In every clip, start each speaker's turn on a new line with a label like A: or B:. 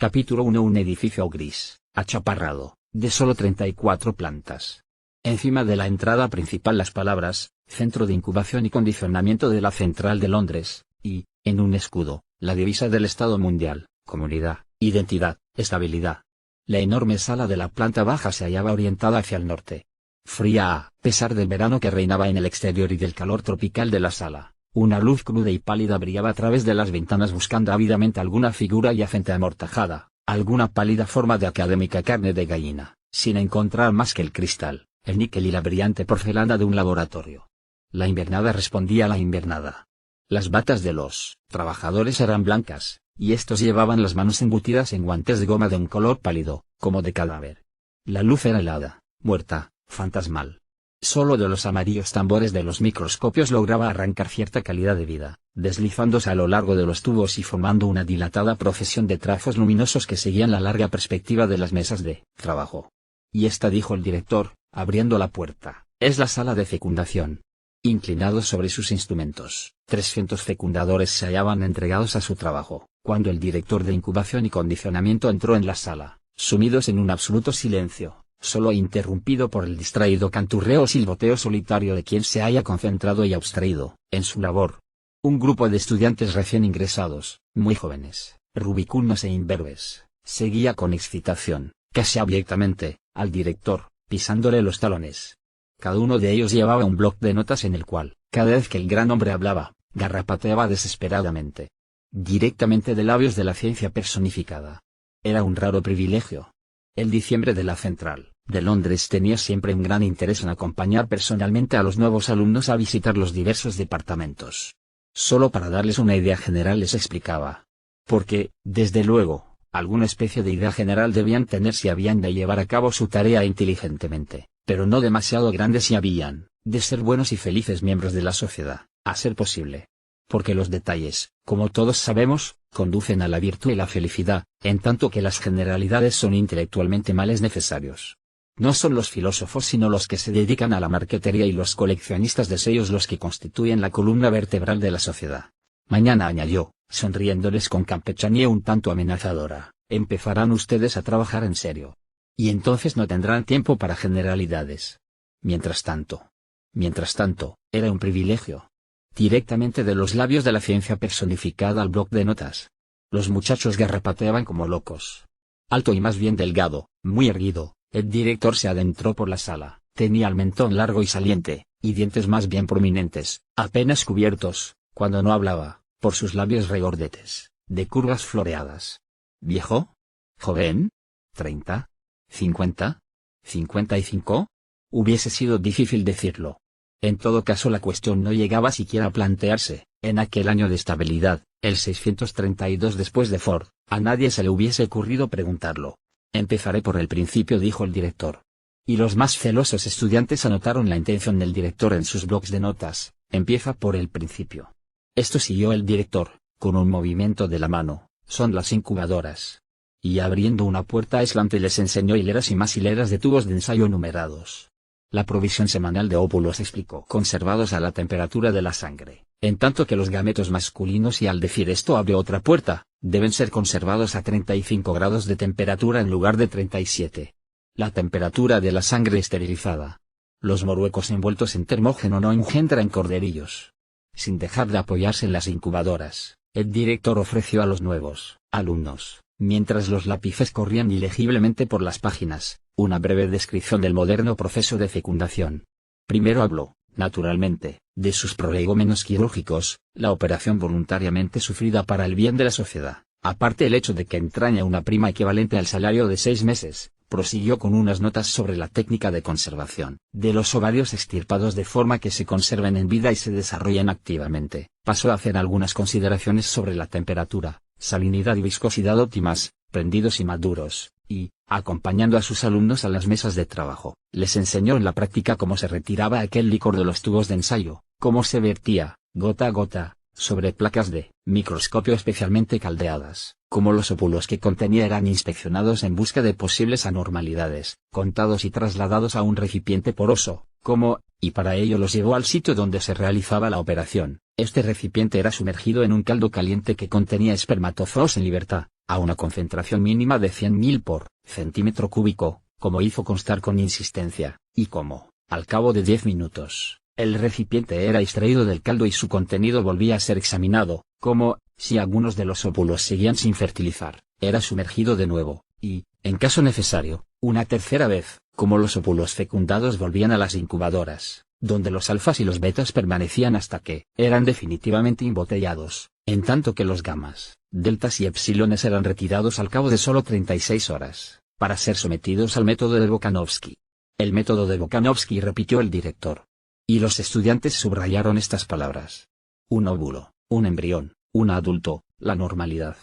A: Capítulo 1. Un edificio gris, achaparrado, de solo 34 plantas. Encima de la entrada principal las palabras, Centro de Incubación y Condicionamiento de la Central de Londres, y, en un escudo, la divisa del Estado Mundial, Comunidad, Identidad, Estabilidad. La enorme sala de la planta baja se hallaba orientada hacia el norte. Fría a pesar del verano que reinaba en el exterior y del calor tropical de la sala. Una luz cruda y pálida brillaba a través de las ventanas buscando ávidamente alguna figura yacente amortajada, alguna pálida forma de académica carne de gallina, sin encontrar más que el cristal, el níquel y la brillante porcelana de un laboratorio. La invernada respondía a la invernada. Las batas de los trabajadores eran blancas, y estos llevaban las manos embutidas en guantes de goma de un color pálido, como de cadáver. La luz era helada, muerta, fantasmal. Solo de los amarillos tambores de los microscopios lograba arrancar cierta calidad de vida, deslizándose a lo largo de los tubos y formando una dilatada procesión de trazos luminosos que seguían la larga perspectiva de las mesas de trabajo. Y esta, dijo el director, abriendo la puerta, es la sala de fecundación. Inclinados sobre sus instrumentos, 300 fecundadores se hallaban entregados a su trabajo, cuando el director de incubación y condicionamiento entró en la sala, sumidos en un absoluto silencio, solo interrumpido por el distraído canturreo o silboteo solitario de quien se haya concentrado y abstraído, en su labor. Un grupo de estudiantes recién ingresados, muy jóvenes, rubicunos e imberbes, seguía con excitación, casi abyectamente, al director, pisándole los talones. Cada uno de ellos llevaba un bloc de notas en el cual, cada vez que el gran hombre hablaba, garrapateaba desesperadamente. Directamente de labios de la ciencia personificada. Era un raro privilegio. El diciembre de la Central de Londres tenía siempre un gran interés en acompañar personalmente a los nuevos alumnos a visitar los diversos departamentos. Solo para darles una idea general les explicaba. Porque, desde luego, alguna especie de idea general debían tener si habían de llevar a cabo su tarea inteligentemente, pero no demasiado grandes si habían de ser buenos y felices miembros de la sociedad, a ser posible. Porque los detalles, como todos sabemos, conducen a la virtud y la felicidad, en tanto que las generalidades son intelectualmente males necesarios. No son los filósofos sino los que se dedican a la marquetería y los coleccionistas de sellos los que constituyen la columna vertebral de la sociedad. Mañana, añadió, sonriéndoles con campechanía un tanto amenazadora, empezarán ustedes a trabajar en serio. Y entonces no tendrán tiempo para generalidades. Mientras tanto, era un privilegio. Directamente de los labios de la ciencia personificada al bloc de notas. Los muchachos garrapateaban como locos. Alto y más bien delgado, muy erguido, el director se adentró por la sala, tenía el mentón largo y saliente, y dientes más bien prominentes, apenas cubiertos, cuando no hablaba, por sus labios regordetes, de curvas floreadas. ¿Viejo? ¿Joven? ¿30? ¿50? ¿55? Hubiese sido difícil decirlo. En todo caso la cuestión no llegaba siquiera a plantearse, en aquel año de estabilidad, el 632 después de Ford, a nadie se le hubiese ocurrido preguntarlo. Empezaré por el principio, dijo el director. Y los más celosos estudiantes anotaron la intención del director en sus blocs de notas, empieza por el principio. Esto siguió el director, con un movimiento de la mano, son las incubadoras. Y abriendo una puerta aislante les enseñó hileras y más hileras de tubos de ensayo numerados. La provisión semanal de óvulos, explicó, conservados a la temperatura de la sangre, en tanto que los gametos masculinos, y al decir esto abrió otra puerta, deben ser conservados a 35 grados de temperatura en lugar de 37. La temperatura de la sangre esterilizada. Los moruecos envueltos en termógeno no engendran corderillos. Sin dejar de apoyarse en las incubadoras, el director ofreció a los nuevos alumnos, mientras los lápices corrían ilegiblemente por las páginas, una breve descripción del moderno proceso de fecundación. Primero habló, naturalmente, de sus prolegómenos quirúrgicos, la operación voluntariamente sufrida para el bien de la sociedad, aparte el hecho de que entraña una prima equivalente al salario de 6 meses, prosiguió con unas notas sobre la técnica de conservación de los ovarios extirpados de forma que se conserven en vida y se desarrollen activamente, pasó a hacer algunas consideraciones sobre la temperatura, salinidad y viscosidad óptimas, prendidos y maduros, y, acompañando a sus alumnos a las mesas de trabajo, les enseñó en la práctica cómo se retiraba aquel licor de los tubos de ensayo, cómo se vertía, gota a gota, sobre placas de microscopio especialmente caldeadas, cómo los óvulos que contenía eran inspeccionados en busca de posibles anormalidades, contados y trasladados a un recipiente poroso, cómo, y para ello los llevó al sitio donde se realizaba la operación. Este recipiente era sumergido en un caldo caliente que contenía espermatozoos en libertad, a una concentración mínima de 100.000 por centímetro cúbico, como hizo constar con insistencia, y como, al cabo de 10 minutos, el recipiente era extraído del caldo y su contenido volvía a ser examinado, como, si algunos de los óvulos seguían sin fertilizar, era sumergido de nuevo, y, en caso necesario, una tercera vez, como los óvulos fecundados volvían a las incubadoras, donde los alfas y los betas permanecían hasta que eran definitivamente embotellados, en tanto que los gamas, deltas y epsilones eran retirados al cabo de solo 36 horas, para ser sometidos al método de Bokanovsky. El método de Bokanovsky, repitió el director. Y los estudiantes subrayaron estas palabras. Un óvulo, un embrión, un adulto, la normalidad.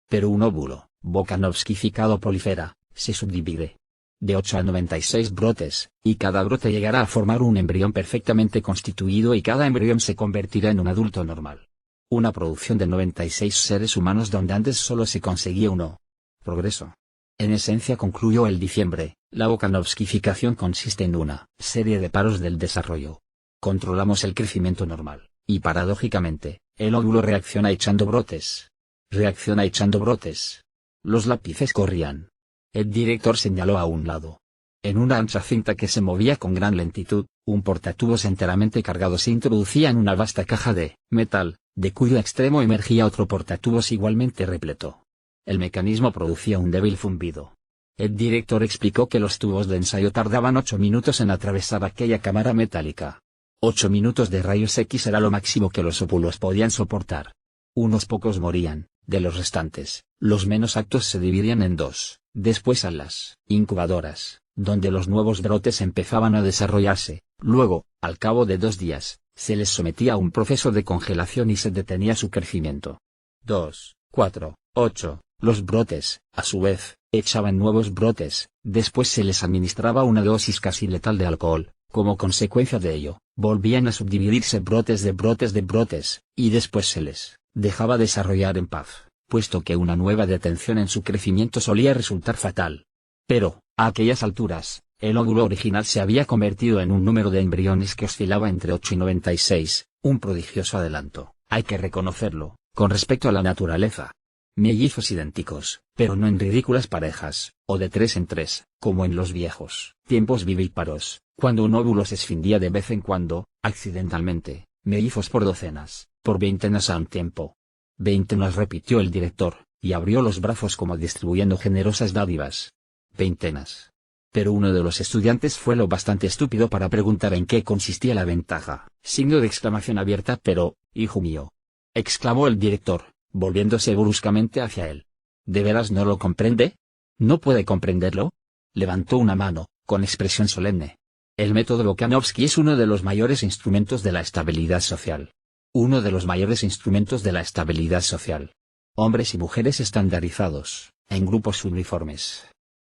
A: Pero un óvulo, Bokanovskificado, prolifera, se subdivide. De 8 a 96 brotes, y cada brote llegará a formar un embrión perfectamente constituido y cada embrión se convertirá en un adulto normal. Una producción de 96 seres humanos donde antes solo se conseguía uno. Progreso. En esencia, concluyó el diciembre, la Bokanovskificación consiste en una serie de paros del desarrollo. Controlamos el crecimiento normal, y paradójicamente, el óvulo reacciona echando brotes. Reacciona echando brotes. Los lápices corrían. El director señaló a un lado. En una ancha cinta que se movía con gran lentitud, un portatubos enteramente cargado se introducía en una vasta caja de metal, de cuyo extremo emergía otro portatubos igualmente repleto. El mecanismo producía un débil zumbido. El director explicó que los tubos de ensayo tardaban 8 minutos en atravesar aquella cámara metálica. 8 minutos de rayos X era lo máximo que los óvulos podían soportar. Unos pocos morían, de los restantes, los menos aptos se dividían en dos, después a las incubadoras, donde los nuevos brotes empezaban a desarrollarse, luego, al cabo de 2 días, se les sometía a un proceso de congelación y se detenía su crecimiento. 2, 4, 8, los brotes, a su vez, echaban nuevos brotes, después se les administraba una dosis casi letal de alcohol, como consecuencia de ello, volvían a subdividirse brotes de brotes de brotes, y después se les dejaba desarrollar en paz, puesto que una nueva detención en su crecimiento solía resultar fatal. Pero, a aquellas alturas, el óvulo original se había convertido en un número de embriones que oscilaba entre 8 y 96, un prodigioso adelanto, hay que reconocerlo, con respecto a la naturaleza. Mellizos idénticos, pero no en ridículas parejas, o de 3 en 3, como en los viejos tiempos vivíparos, cuando un óvulo se escindía de vez en cuando, accidentalmente, mellizos por docenas, por veintenas a un tiempo. Veintenas, repitió el director, y abrió los brazos como distribuyendo generosas dádivas. Veintenas. Pero uno de los estudiantes fue lo bastante estúpido para preguntar en qué consistía la ventaja. Signo de exclamación abierta. Pero, hijo mío, exclamó el director, volviéndose bruscamente hacia él. ¿De veras no lo comprende? ¿No puede comprenderlo? Levantó una mano, con expresión solemne. El método Bokanovsky es uno de los mayores instrumentos de la estabilidad social. Uno de los mayores instrumentos de la estabilidad social. Hombres y mujeres estandarizados, en grupos uniformes.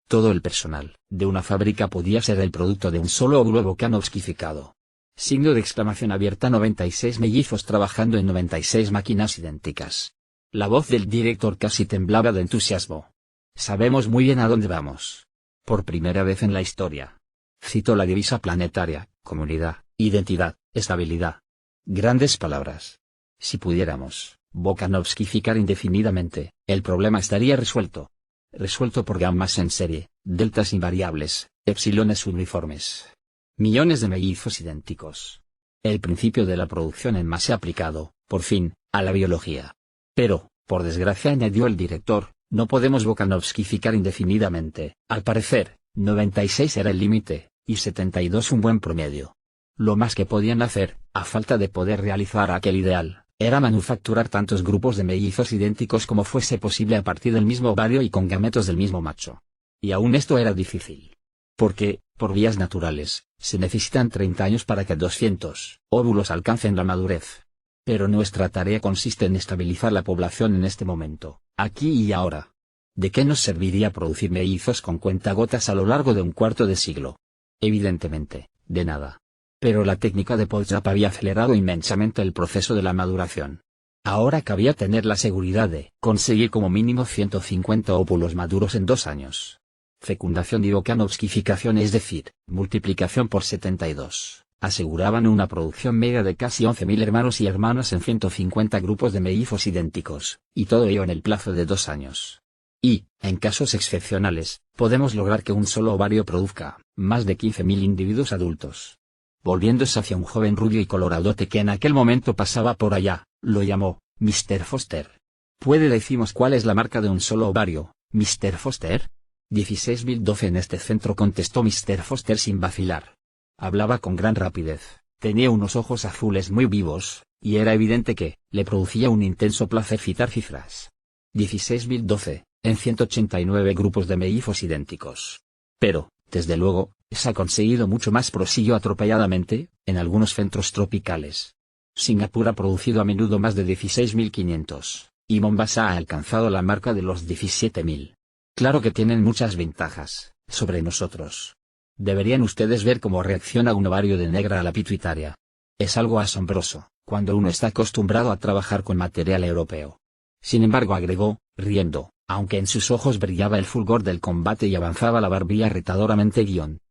A: Todo el personal de una fábrica podía ser el producto de un solo óvulo Bokanovskificado. Signo de exclamación abierta. 96 mellizos trabajando en 96 máquinas idénticas. La voz del director casi temblaba de entusiasmo. Sabemos muy bien a dónde vamos. Por primera vez en la historia. Citó la divisa planetaria: comunidad, identidad, estabilidad. Grandes palabras. Si pudiéramos Bokanovskificar indefinidamente, el problema estaría resuelto. Resuelto por gamas en serie, deltas invariables, epsilones uniformes. Millones de mellizos idénticos. El principio de la producción en masa aplicado, por fin, a la biología. Pero, por desgracia, añadió el director, no podemos Bokanovskificar indefinidamente. Al parecer, 96 era el límite, y 72 un buen promedio. Lo más que podían hacer, a falta de poder realizar aquel ideal, era manufacturar tantos grupos de mellizos idénticos como fuese posible a partir del mismo ovario y con gametos del mismo macho. Y aún esto era difícil. Porque, por vías naturales, se necesitan 30 años para que 200 óvulos alcancen la madurez. Pero nuestra tarea consiste en estabilizar la población en este momento, aquí y ahora. ¿De qué nos serviría producir mellizos con cuentagotas a lo largo de un cuarto de siglo? Evidentemente, de nada. Pero la técnica de Polchap había acelerado inmensamente el proceso de la maduración. Ahora cabía tener la seguridad de conseguir como mínimo 150 óvulos maduros en 2 años. Fecundación y Bokanovskificación, es decir, multiplicación por 72, aseguraban una producción media de casi 11.000 hermanos y hermanas en 150 grupos de mellizos idénticos, y todo ello en el plazo de 2 años. Y, en casos excepcionales, podemos lograr que un solo ovario produzca más de 15.000 individuos adultos. Volviéndose hacia un joven rubio y coloradote que en aquel momento pasaba por allá, lo llamó Mr. Foster. ¿Puede decirnos cuál es la marca de un solo ovario, Mr. Foster? 16.012 en este centro, contestó Mr. Foster sin vacilar. Hablaba con gran rapidez, tenía unos ojos azules muy vivos, y era evidente que le producía un intenso placer citar cifras. 16.012, en 189 grupos de mellizos idénticos. Pero, desde luego, se ha conseguido mucho más, prosiguió atropelladamente, en algunos centros tropicales. Singapur ha producido a menudo más de 16.500, y Mombasa ha alcanzado la marca de los 17.000. Claro que tienen muchas ventajas sobre nosotros. Deberían ustedes ver cómo reacciona un ovario de negra a la pituitaria. Es algo asombroso, cuando uno está acostumbrado a trabajar con material europeo. Sin embargo, agregó, riendo, aunque en sus ojos brillaba el fulgor del combate y avanzaba la barbilla retadoramente.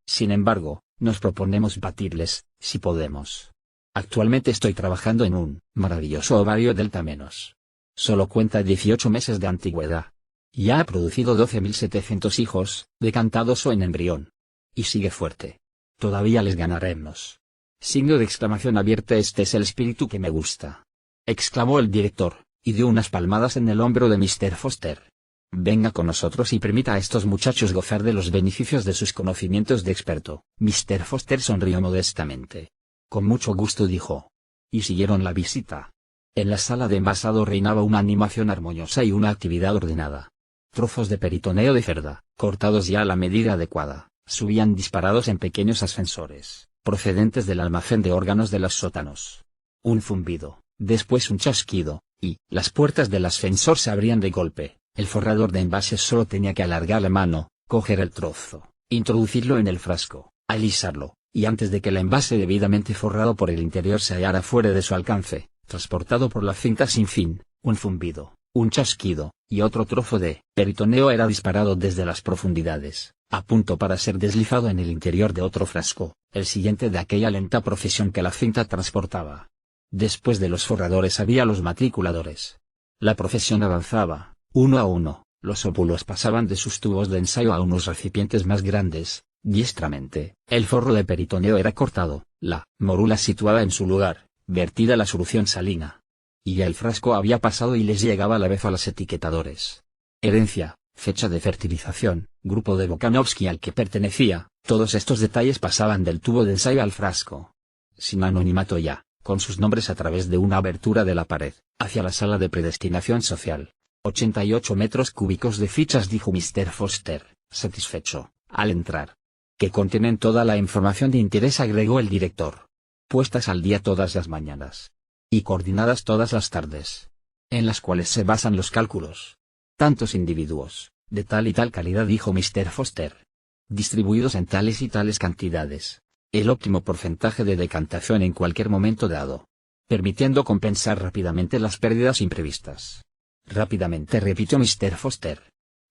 A: Sin embargo, nos proponemos batirles, si podemos. Actualmente estoy trabajando en un maravilloso ovario delta menos. Solo cuenta 18 meses de antigüedad. Ya ha producido 12.700 hijos, decantados o en embrión. Y sigue fuerte. Todavía les ganaremos. Signo de exclamación abierta. Este es el espíritu que me gusta. Exclamó el director, y dio unas palmadas en el hombro de Mr. Foster. Venga con nosotros y permita a estos muchachos gozar de los beneficios de sus conocimientos de experto. Mr. Foster sonrió modestamente. Con mucho gusto, dijo. Y siguieron la visita. En la sala de envasado reinaba una animación armoniosa y una actividad ordenada. Trozos de peritoneo de cerda, cortados ya a la medida adecuada, subían disparados en pequeños ascensores, procedentes del almacén de órganos de los sótanos. Un zumbido, después un chasquido, y las puertas del ascensor se abrían de golpe. El forrador de envases solo tenía que alargar la mano, coger el trozo, introducirlo en el frasco, alisarlo, y antes de que el envase debidamente forrado por el interior se hallara fuera de su alcance, transportado por la cinta sin fin, un zumbido, un chasquido, y otro trozo de peritoneo era disparado desde las profundidades, a punto para ser deslizado en el interior de otro frasco, el siguiente de aquella lenta procesión que la cinta transportaba. Después de los forradores había los matriculadores. La procesión avanzaba. Uno a uno, los óvulos pasaban de sus tubos de ensayo a unos recipientes más grandes. Diestramente, el forro de peritoneo era cortado, la morula situada en su lugar, vertida la solución salina. Y ya el frasco había pasado y les llegaba a la vez a los etiquetadores. Herencia, fecha de fertilización, grupo de Bokanovsky al que pertenecía, todos estos detalles pasaban del tubo de ensayo al frasco. Sin anonimato ya, con sus nombres a través de una abertura de la pared, hacia la sala de predestinación social. 88 metros cúbicos de fichas, dijo Mr. Foster, satisfecho, al entrar. Que contienen toda la información de interés, agregó el director. Puestas al día todas las mañanas. Y coordinadas todas las tardes. En las cuales se basan los cálculos. Tantos individuos, de tal y tal calidad, dijo Mr. Foster. Distribuidos en tales y tales cantidades. El óptimo porcentaje de decantación en cualquier momento dado. Permitiendo compensar rápidamente las pérdidas imprevistas. Rápidamente, repitió Mr. Foster.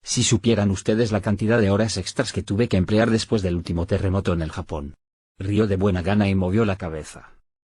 A: Si supieran ustedes la cantidad de horas extras que tuve que emplear después del último terremoto en el Japón. Rió de buena gana y movió la cabeza.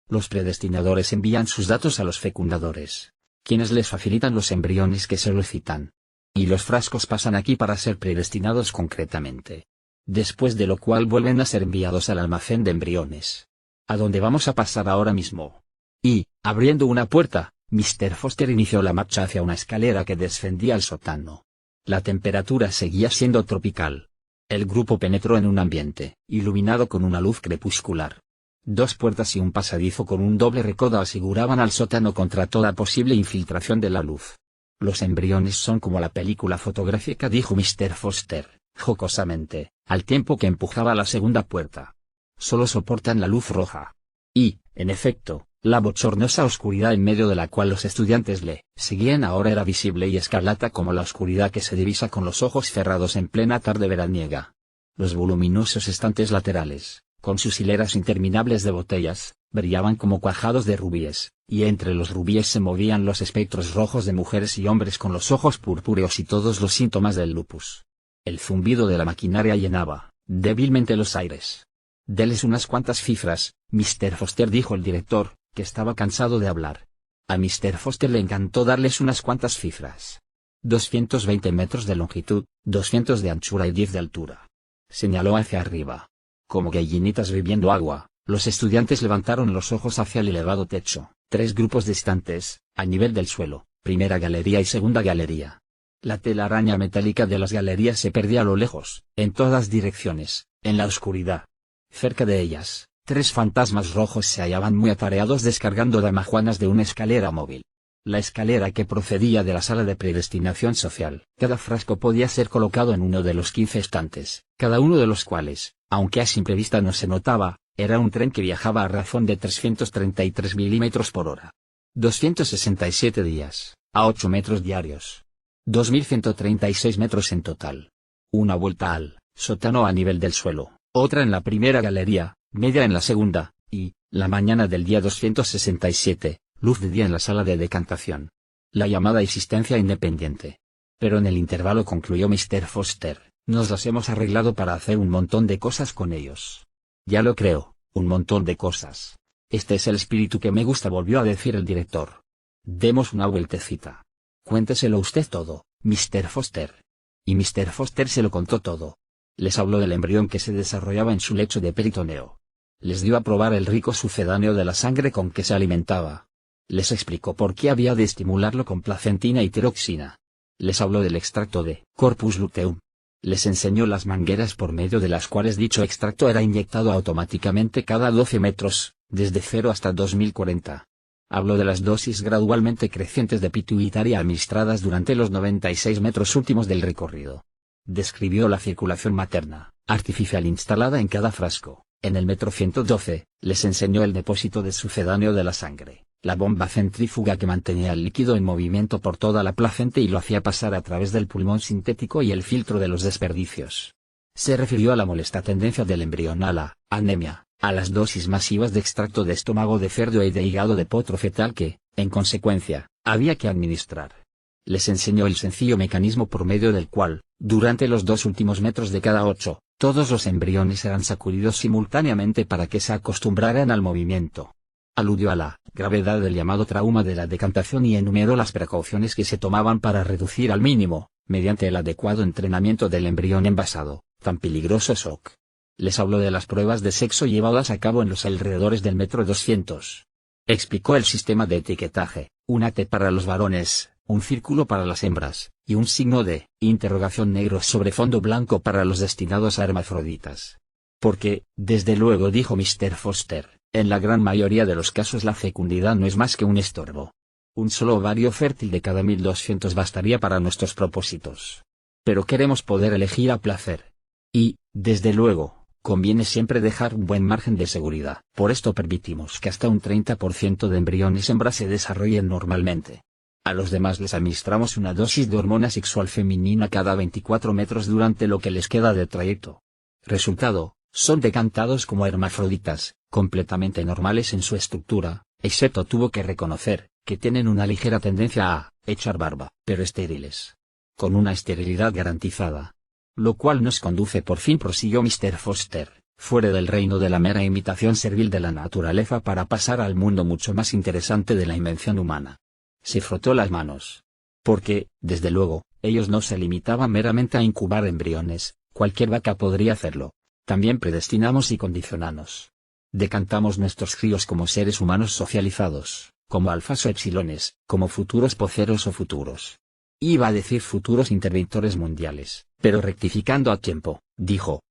A: Los predestinadores envían sus datos a los fecundadores, quienes les facilitan los embriones que solicitan. Y los frascos pasan aquí para ser predestinados concretamente. Después de lo cual vuelven a ser enviados al almacén de embriones. ¿A dónde vamos a pasar ahora mismo? Y, abriendo una puerta, Mr. Foster inició la marcha hacia una escalera que descendía al sótano. La temperatura seguía siendo tropical. El grupo penetró en un ambiente iluminado con una luz crepuscular. 2 puertas y un pasadizo con un doble recodo aseguraban al sótano contra toda posible infiltración de la luz. Los embriones son como la película fotográfica, dijo Mr. Foster, jocosamente, al tiempo que empujaba la segunda puerta. Solo soportan la luz roja. Y, en efecto, la bochornosa oscuridad en medio de la cual los estudiantes le seguían ahora era visible y escarlata como la oscuridad que se divisa con los ojos cerrados en plena tarde veraniega. Los voluminosos estantes laterales, con sus hileras interminables de botellas, brillaban como cuajados de rubíes, y entre los rubíes se movían los espectros rojos de mujeres y hombres con los ojos purpúreos y todos los síntomas del lupus. El zumbido de la maquinaria llenaba, débilmente, los aires. «Deles unas cuantas cifras, Mr. Foster», dijo el director, que estaba cansado de hablar. A Mr. Foster le encantó darles unas cuantas cifras. 220 metros de longitud, 200 de anchura y 10 de altura. Señaló hacia arriba. Como gallinitas bebiendo agua, los estudiantes levantaron los ojos hacia el elevado techo. 3 grupos distantes, a nivel del suelo, primera galería y segunda galería. La telaraña metálica de las galerías se perdía a lo lejos, en todas direcciones, en la oscuridad. Cerca de ellas, 3 fantasmas rojos se hallaban muy atareados descargando damajuanas de una escalera móvil. La escalera que procedía de la sala de predestinación social. Cada frasco podía ser colocado en uno de los 15 estantes, cada uno de los cuales, aunque a simple vista no se notaba, era un tren que viajaba a razón de 333 milímetros por hora. 267 días, a 8 metros diarios. 2.136 metros en total. Una vuelta al sótano a nivel del suelo, otra en la primera galería, media en la segunda, y, la mañana del día 267, luz de día en la sala de decantación. La llamada existencia independiente. Pero en el intervalo, concluyó Mr. Foster, nos las hemos arreglado para hacer un montón de cosas con ellos. Ya lo creo, un montón de cosas. Este es el espíritu que me gusta, volvió a decir el director. Demos una vueltecita. Cuénteselo usted todo, Mr. Foster. Y Mr. Foster se lo contó todo. Les habló del embrión que se desarrollaba en su lecho de peritoneo. Les dio a probar el rico sucedáneo de la sangre con que se alimentaba. Les explicó por qué había de estimularlo con placentina y tiroxina. Les habló del extracto de corpus luteum. Les enseñó las mangueras por medio de las cuales dicho extracto era inyectado automáticamente cada 12 metros, desde 0 hasta 2040. Habló de las dosis gradualmente crecientes de pituitaria administradas durante los 96 metros últimos del recorrido. Describió la circulación materna, artificial instalada en cada frasco. En el metro 112, les enseñó el depósito de sucedáneo de la sangre, la bomba centrífuga que mantenía el líquido en movimiento por toda la placenta y lo hacía pasar a través del pulmón sintético y el filtro de los desperdicios. Se refirió a la molesta tendencia del embrión a la anemia, a las dosis masivas de extracto de estómago de cerdo y de hígado de potro fetal que, en consecuencia, había que administrar. Les enseñó el sencillo mecanismo por medio del cual, durante los 2 últimos metros de cada 8, todos los embriones eran sacudidos simultáneamente para que se acostumbraran al movimiento. Aludió a la gravedad del llamado trauma de la decantación y enumeró las precauciones que se tomaban para reducir al mínimo, mediante el adecuado entrenamiento del embrión envasado, tan peligroso shock. Les habló de las pruebas de sexo llevadas a cabo en los alrededores del metro 200. Explicó el sistema de etiquetaje, una T para los varones, un círculo para las hembras, y un signo de interrogación negro sobre fondo blanco para los destinados a hermafroditas. Porque, desde luego, dijo Mr. Foster, en la gran mayoría de los casos la fecundidad no es más que un estorbo. Un solo ovario fértil de cada 1200 bastaría para nuestros propósitos. Pero queremos poder elegir a placer. Y, desde luego, conviene siempre dejar un buen margen de seguridad. Por esto permitimos que hasta un 30% de embriones hembras se desarrollen normalmente. A los demás les administramos una dosis de hormona sexual femenina cada 24 metros durante lo que les queda de trayecto. Resultado, son decantados como hermafroditas, completamente normales en su estructura, excepto tuvo que reconocer, que tienen una ligera tendencia a echar barba, pero estériles. Con una esterilidad garantizada. Lo cual nos conduce, por fin prosiguió Mr. Foster, fuera del reino de la mera imitación servil de la naturaleza para pasar al mundo mucho más interesante de la invención humana. Se frotó las manos. Porque, desde luego, ellos no se limitaban meramente a incubar embriones, cualquier vaca podría hacerlo. También predestinamos y condicionamos. Decantamos nuestros críos como seres humanos socializados, como alfas o epsilones, como futuros poceros o futuros. Iba a decir futuros interventores mundiales, pero rectificando a tiempo, dijo,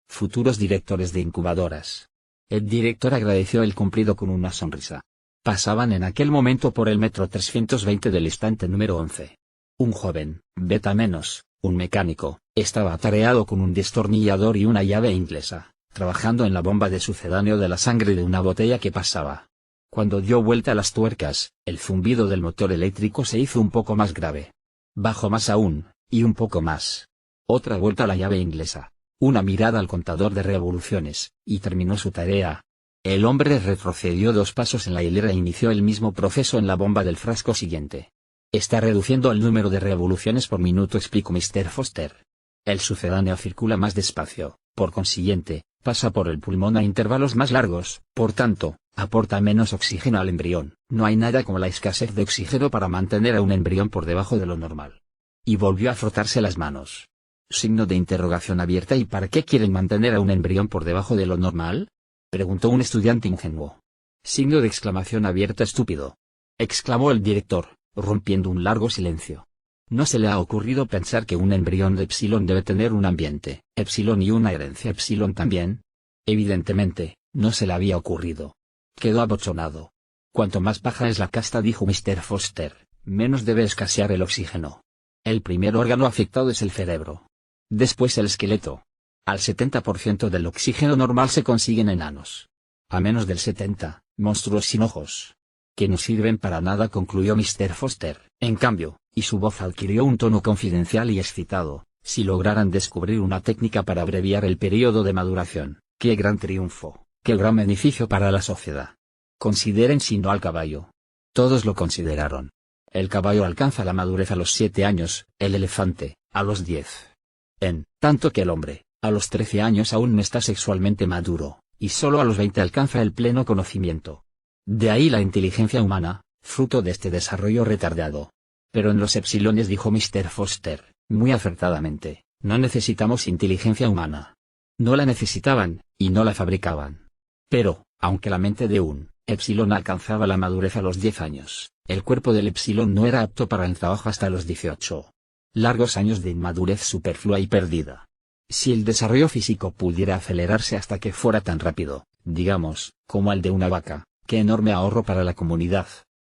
A: futuros directores de incubadoras. El director agradeció el cumplido con una sonrisa. Pasaban en aquel momento por el metro 320 del estante número 11. Un joven, beta menos, un mecánico, estaba atareado con un destornillador y una llave inglesa, trabajando en la bomba de sucedáneo de la sangre de una botella que pasaba. Cuando dio vuelta a las tuercas, el zumbido del motor eléctrico se hizo un poco más grave. Bajó más aún, y un poco más. Otra vuelta a la llave inglesa, una mirada al contador de revoluciones, y terminó su tarea. El hombre retrocedió 2 pasos en la hilera e inició el mismo proceso en la bomba del frasco siguiente. Está reduciendo el número de revoluciones por minuto, explicó Mr. Foster. El sucedáneo circula más despacio, por consiguiente, Pasa por el pulmón a intervalos más largos, por tanto, aporta menos oxígeno al embrión. No hay nada como la escasez de oxígeno para mantener a un embrión por debajo de lo normal. Y volvió a frotarse las manos. Signo de interrogación abierta. ¿Y para qué quieren mantener a un embrión por debajo de lo normal?, preguntó un estudiante ingenuo. Signo de exclamación abierta. Estúpido, exclamó el director, rompiendo un largo silencio. ¿No se le ha ocurrido pensar que un embrión de epsilon debe tener un ambiente epsilon y una herencia epsilon también? Evidentemente, no se le había ocurrido. Quedó abochornado. Cuanto más baja es la casta, dijo Mr. Foster, menos debe escasear el oxígeno. El primer órgano afectado es el cerebro. Después el esqueleto. Al 70% del oxígeno normal se consigue en enanos. A menos del 70, monstruos sin ojos. Que no sirven para nada, concluyó Mr. Foster. En cambio, y su voz adquirió un tono confidencial y excitado, si lograran descubrir una técnica para abreviar el periodo de maduración, qué gran triunfo, qué gran beneficio para la sociedad. Consideren si no al caballo. Todos lo consideraron. El caballo alcanza la madurez a los 7 años, el elefante, a los 10. En tanto que el hombre, a los 13 años aún no está sexualmente maduro, y solo a los 20 alcanza el pleno conocimiento. De ahí la inteligencia humana, fruto de este desarrollo retardado. Pero en los epsilones, dijo Mr. Foster, muy acertadamente, no necesitamos inteligencia humana. No la necesitaban, y no la fabricaban. Pero, aunque la mente de un epsilon alcanzaba la madurez a los 10 años, el cuerpo del epsilon no era apto para el trabajo hasta los 18. Largos años de inmadurez superflua y perdida. Si el desarrollo físico pudiera acelerarse hasta que fuera tan rápido, digamos, como el de una vaca, qué enorme ahorro para la comunidad.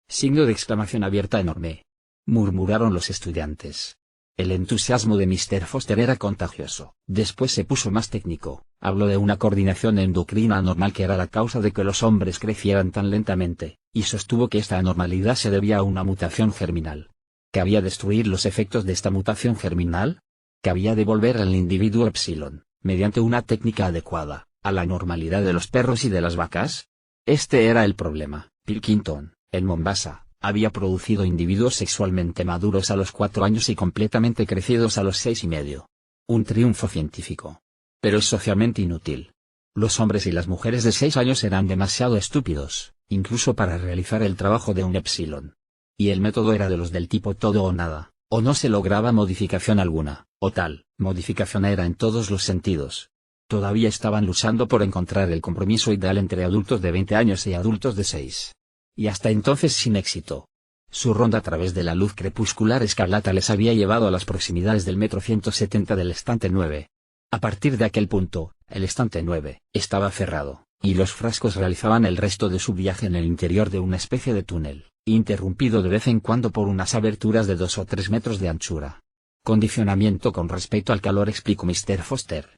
A: Signo de exclamación abierta. Enorme, murmuraron los estudiantes. El entusiasmo de Mr. Foster era contagioso. Después se puso más técnico, habló de una coordinación endocrina anormal que era la causa de que los hombres crecieran tan lentamente, y sostuvo que esta anormalidad se debía a una mutación germinal. ¿Que había destruir los efectos de esta mutación germinal? ¿Que había devolver al individuo epsilon, mediante una técnica adecuada, a la normalidad de los perros y de las vacas? Este era el problema. Pilkington, en Mombasa, había producido individuos sexualmente maduros a los 4 años y completamente crecidos a los 6 y medio. Un triunfo científico. Pero es socialmente inútil. Los hombres y las mujeres de 6 años eran demasiado estúpidos, incluso para realizar el trabajo de un epsilon. Y el método era de los del tipo todo o nada, o no se lograba modificación alguna, o tal modificación era en todos los sentidos. Todavía estaban luchando por encontrar el compromiso ideal entre adultos de 20 años y adultos de 6. Y hasta entonces sin éxito. Su ronda a través de la luz crepuscular escarlata les había llevado a las proximidades del metro 170 del estante 9. A partir de aquel punto, el estante 9 estaba cerrado, y los frascos realizaban el resto de su viaje en el interior de una especie de túnel, interrumpido de vez en cuando por unas aberturas de 2 o 3 metros de anchura. Condicionamiento con respecto al calor, explicó Mr. Foster.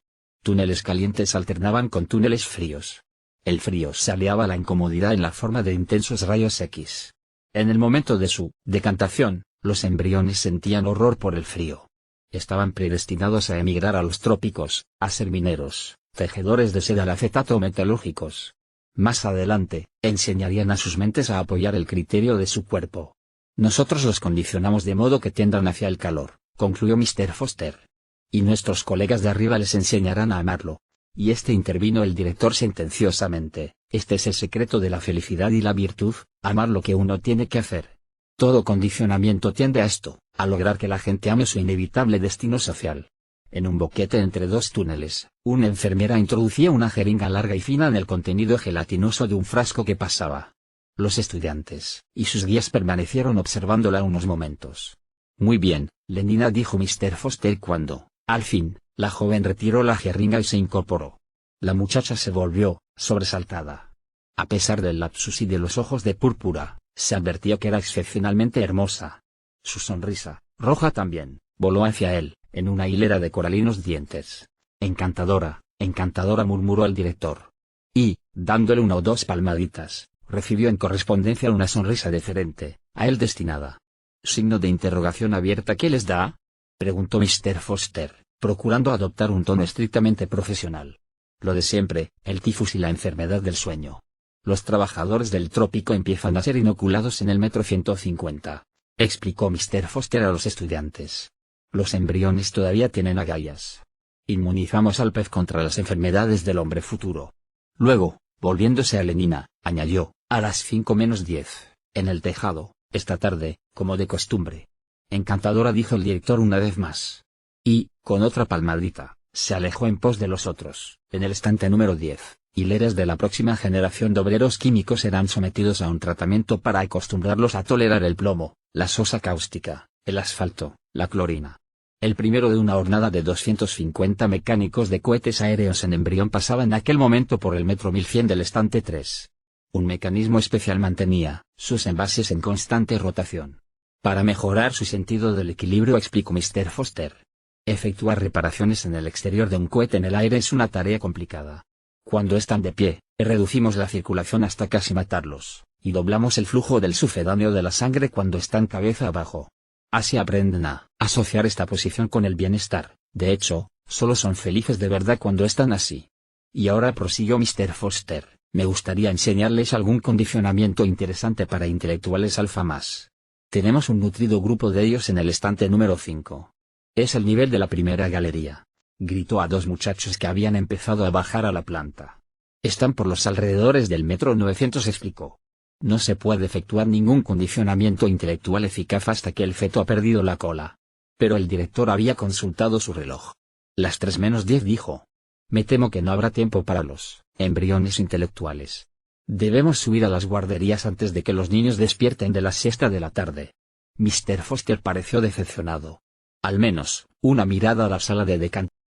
A: Túneles calientes alternaban con túneles fríos. El frío se aliaba a la incomodidad en la forma de intensos rayos X. En el momento de su decantación, los embriones sentían horror por el frío. Estaban predestinados a emigrar a los trópicos, a ser mineros, tejedores de seda al acetato o metalúrgicos. Más adelante, enseñarían a sus mentes a apoyar el criterio de su cuerpo. Nosotros los condicionamos de modo que tiendan hacia el calor, concluyó Mr. Foster. Y nuestros colegas de arriba les enseñarán a amarlo. Y intervino el director sentenciosamente, este es el secreto de la felicidad y la virtud, amar lo que uno tiene que hacer. Todo condicionamiento tiende a esto, a lograr que la gente ame su inevitable destino social. En un boquete entre 2 túneles, una enfermera introducía una jeringa larga y fina en el contenido gelatinoso de un frasco que pasaba. Los estudiantes y sus guías permanecieron observándola unos momentos. Muy bien, Lenina, dijo Mr. Foster cuando, al fin, la joven retiró la jeringa y se incorporó. La muchacha se volvió, sobresaltada. A pesar del lapsus y de los ojos de púrpura, se advirtió que era excepcionalmente hermosa. Su sonrisa, roja también, voló hacia él, en una hilera de coralinos dientes. Encantadora, encantadora, murmuró el director. Y, dándole 1 o 2 palmaditas, recibió en correspondencia una sonrisa deferente, a él destinada. Signo de interrogación abierta. ¿Qué les da?, preguntó Mr. Foster, procurando adoptar un tono estrictamente profesional. Lo de siempre, el tifus y la enfermedad del sueño. Los trabajadores del trópico empiezan a ser inoculados en el metro 150, explicó Mr. Foster a los estudiantes. Los embriones todavía tienen agallas. Inmunizamos al pez contra las enfermedades del hombre futuro. Luego, volviéndose a Lenina, añadió, a las 5:10, en el tejado, esta tarde, como de costumbre. Encantadora, dijo el director una vez más. Y, con otra palmadita, se alejó en pos de los otros. En el estante número 10, hileras de la próxima generación de obreros químicos serán sometidos a un tratamiento para acostumbrarlos a tolerar el plomo, la sosa cáustica, el asfalto, la clorina. El primero de una hornada de 250 mecánicos de cohetes aéreos en embrión pasaba en aquel momento por el metro 1100 del estante 3. Un mecanismo especial mantenía sus envases en constante rotación. Para mejorar su sentido del equilibrio, explicó Mr. Foster. Efectuar reparaciones en el exterior de un cohete en el aire es una tarea complicada. Cuando están de pie, reducimos la circulación hasta casi matarlos, y doblamos el flujo del sucedáneo de la sangre cuando están cabeza abajo. Así aprenden a asociar esta posición con el bienestar. De hecho, solo son felices de verdad cuando están así. Y ahora, prosiguió Mr. Foster, me gustaría enseñarles algún condicionamiento interesante para intelectuales alfa más. Tenemos un nutrido grupo de ellos en el estante número 5. Es el nivel de la primera galería. Gritó a dos muchachos que habían empezado a bajar a la planta. Están por los alrededores del metro 900, explicó. No se puede efectuar ningún condicionamiento intelectual eficaz hasta que el feto ha perdido la cola. Pero el director había consultado su reloj. Las 3:10, dijo. Me temo que no habrá tiempo para los embriones intelectuales. Debemos subir a las guarderías antes de que los niños despierten de la siesta de la tarde. Mr. Foster pareció decepcionado. Al menos, una mirada a la sala de decantado